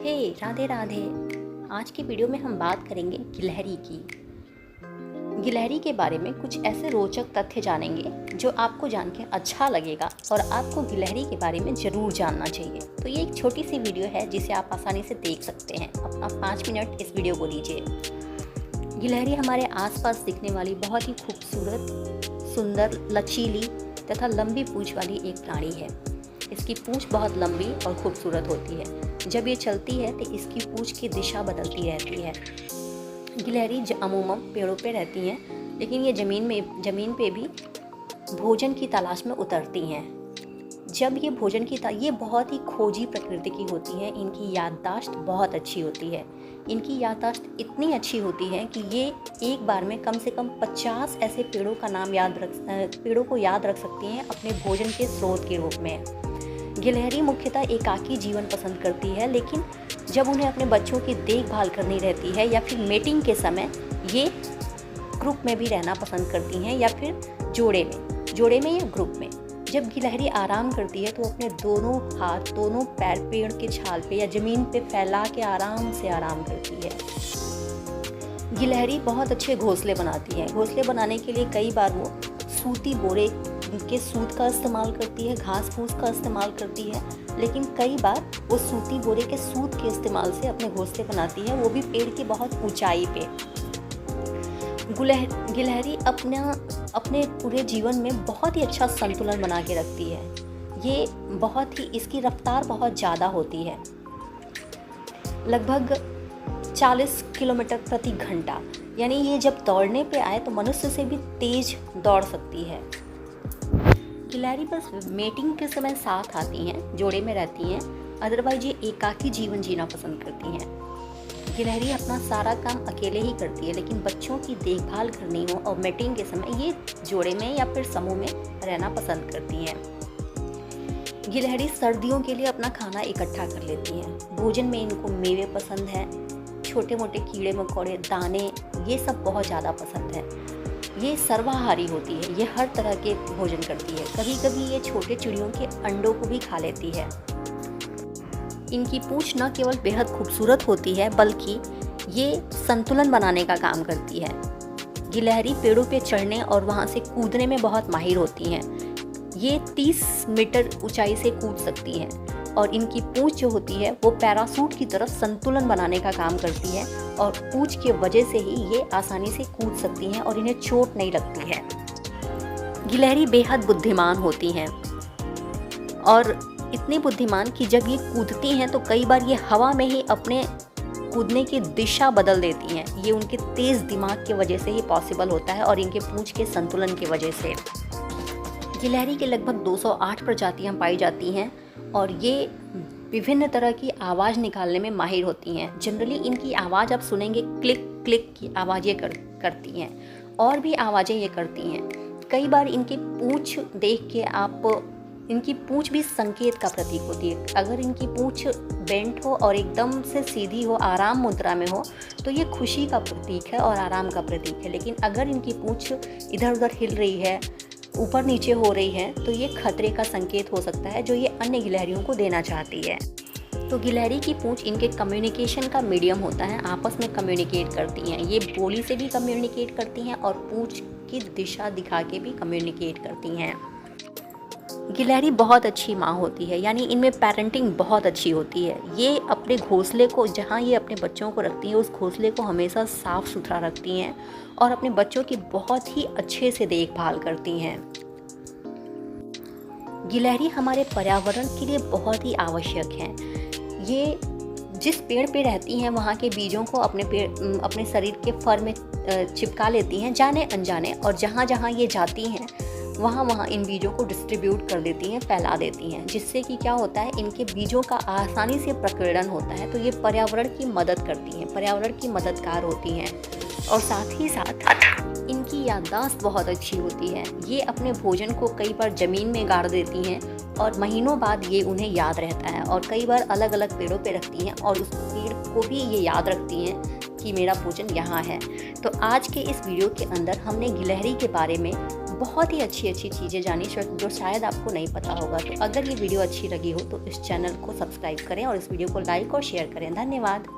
हे राधे राधे। आज की वीडियो में हम बात करेंगे गिलहरी की। गिलहरी के बारे में कुछ ऐसे रोचक तथ्य जानेंगे जो आपको जान के अच्छा लगेगा और आपको गिलहरी के बारे में ज़रूर जानना चाहिए। तो ये एक छोटी सी वीडियो है जिसे आप आसानी से देख सकते हैं। अपना 5 मिनट इस वीडियो को दीजिए। गिलहरी हमारे आसपास दिखने वाली बहुत ही खूबसूरत, सुंदर, लचीली तथा लंबी पूंछ वाली एक प्राणी है। इसकी पूंछ बहुत लंबी और खूबसूरत होती है। जब ये चलती है तो इसकी पूंछ की दिशा बदलती रहती है। गिलहरी अमूमन पेड़ों पे रहती हैं, लेकिन ये ज़मीन पे भी भोजन की तलाश में उतरती हैं। जब ये ये बहुत ही खोजी प्रकृति की होती हैं। इनकी याददाश्त बहुत अच्छी होती है। इनकी याददाश्त इतनी अच्छी होती है कि ये एक बार में कम से कम 50 ऐसे पेड़ों को याद रख सकती हैं अपने भोजन के स्रोत के रूप में। गिलहरी मुख्यतः एकाकी जीवन पसंद करती है, लेकिन जब उन्हें अपने बच्चों की देखभाल करनी रहती है या फिर मेटिंग के समय ये ग्रुप में भी रहना पसंद करती हैं, या फिर जोड़े में या ग्रुप में। जब गिलहरी आराम करती है तो अपने दोनों हाथ, दोनों पैर पेड़ के छाल पे या ज़मीन पे फैला के आराम से आराम करती है। गिलहरी बहुत अच्छे घोंसले बनाती है। घोंसले बनाने के लिए कई बार वो सूती बोरे के सूत का इस्तेमाल करती है, घास फूस का इस्तेमाल करती है, लेकिन कई बार वो सूती बोरे के सूत के इस्तेमाल से अपने घोंसले बनाती है, वो भी पेड़ की बहुत ऊंचाई पे। गिलहरी अपने पूरे जीवन में बहुत ही अच्छा संतुलन बना के रखती है। इसकी रफ्तार बहुत ज़्यादा होती है, लगभग 40 किलोमीटर प्रति घंटा। यानी ये जब दौड़ने पे आए तो मनुष्य से भी तेज दौड़ सकती है। गिलहरी बस मेटिंग के समय साथ आती हैं, जोड़े में रहती हैं, अदरवाइज ये एकाकी जीवन जीना पसंद करती हैं। गिलहरी अपना सारा काम अकेले ही करती है, लेकिन बच्चों की देखभाल करनी हो और मेटिंग के समय ये जोड़े में या फिर समूह में रहना पसंद करती हैं। गिलहरी सर्दियों के लिए अपना खाना इकट्ठा कर लेती हैं। भोजन में इनको मेवे पसंद है, छोटे मोटे कीड़े मकोड़े, दाने, ये सब बहुत ज़्यादा पसंद है। ये सर्वाहारी होती है, ये हर तरह के भोजन करती है। कभी कभी ये छोटे चिड़ियों के अंडों को भी खा लेती है। इनकी पूंछ न केवल बेहद खूबसूरत होती है, बल्कि ये संतुलन बनाने का काम करती है। गिलहरी पेड़ों पे चढ़ने और वहाँ से कूदने में बहुत माहिर होती हैं। ये 30 मीटर ऊंचाई से कूद सकती हैं और इनकी पूंछ जो होती है वो पैराशूट की तरह संतुलन बनाने का काम करती है, और पूंछ की वजह से ही ये आसानी से कूद सकती हैं और इन्हें चोट नहीं लगती है। गिलहरी बेहद बुद्धिमान होती हैं और इतनी बुद्धिमान कि जब ये कूदती हैं तो कई बार ये हवा में ही अपने कूदने की दिशा बदल देती हैं। ये उनके तेज़ दिमाग की वजह से ही पॉसिबल होता है और इनके पूंछ के संतुलन की वजह से। गिलहरी के लगभग 208 प्रजातियां पाई जाती हैं और ये विभिन्न तरह की आवाज़ निकालने में माहिर होती हैं। जनरली इनकी आवाज़ आप सुनेंगे, क्लिक क्लिक की आवाज़ ये करती हैं, और भी आवाज़ें ये करती हैं। कई बार इनकी पूंछ देख के इनकी पूंछ भी संकेत का प्रतीक होती है। अगर इनकी पूंछ बेंट हो और एकदम से सीधी हो, आराम मुद्रा में हो, तो ये खुशी का प्रतीक है और आराम का प्रतीक है। लेकिन अगर इनकी पूंछ इधर उधर हिल रही है, ऊपर नीचे हो रही है, तो ये खतरे का संकेत हो सकता है, जो ये अन्य गिलहरियों को देना चाहती है। तो गिलहरी की पूंछ इनके कम्युनिकेशन का मीडियम होता है, आपस में कम्युनिकेट करती हैं। ये बोली से भी कम्युनिकेट करती हैं और पूंछ की दिशा दिखा के भी कम्युनिकेट करती हैं। गिलहरी बहुत अच्छी माँ होती है, यानी इनमें पेरेंटिंग बहुत अच्छी होती है। ये अपने घोंसले को, जहाँ ये अपने बच्चों को रखती हैं, उस घोंसले को हमेशा साफ़ सुथरा रखती हैं और अपने बच्चों की बहुत ही अच्छे से देखभाल करती हैं। गिलहरी हमारे पर्यावरण के लिए बहुत ही आवश्यक हैं। ये जिस पेड़ पे रहती हैं वहाँ के बीजों को अपने शरीर के फर में चिपका लेती हैं, जाने अनजाने, और जहाँ जहाँ ये जाती हैं वहाँ इन बीजों को डिस्ट्रीब्यूट कर देती हैं, फैला देती हैं, जिससे कि क्या होता है, इनके बीजों का आसानी से प्रकीर्णन होता है। तो ये पर्यावरण की मदद करती हैं, पर्यावरण की मददगार होती हैं, और साथ ही साथ इनकी याददाश्त बहुत अच्छी होती है। ये अपने भोजन को कई बार ज़मीन में गाड़ देती हैं और महीनों बाद ये उन्हें याद रहता है, और कई बार अलग अलग पेड़ों पे रखती हैं और उस पेड़ को भी ये याद रखती हैं कि मेरा भोजन यहाँ है। तो आज के इस वीडियो के अंदर हमने गिलहरी के बारे में बहुत ही अच्छी अच्छी चीज़ें जानी जो शायद आपको नहीं पता होगा। तो अगर ये वीडियो अच्छी लगी हो तो इस चैनल को सब्सक्राइब करें और इस वीडियो को लाइक और शेयर करें। धन्यवाद।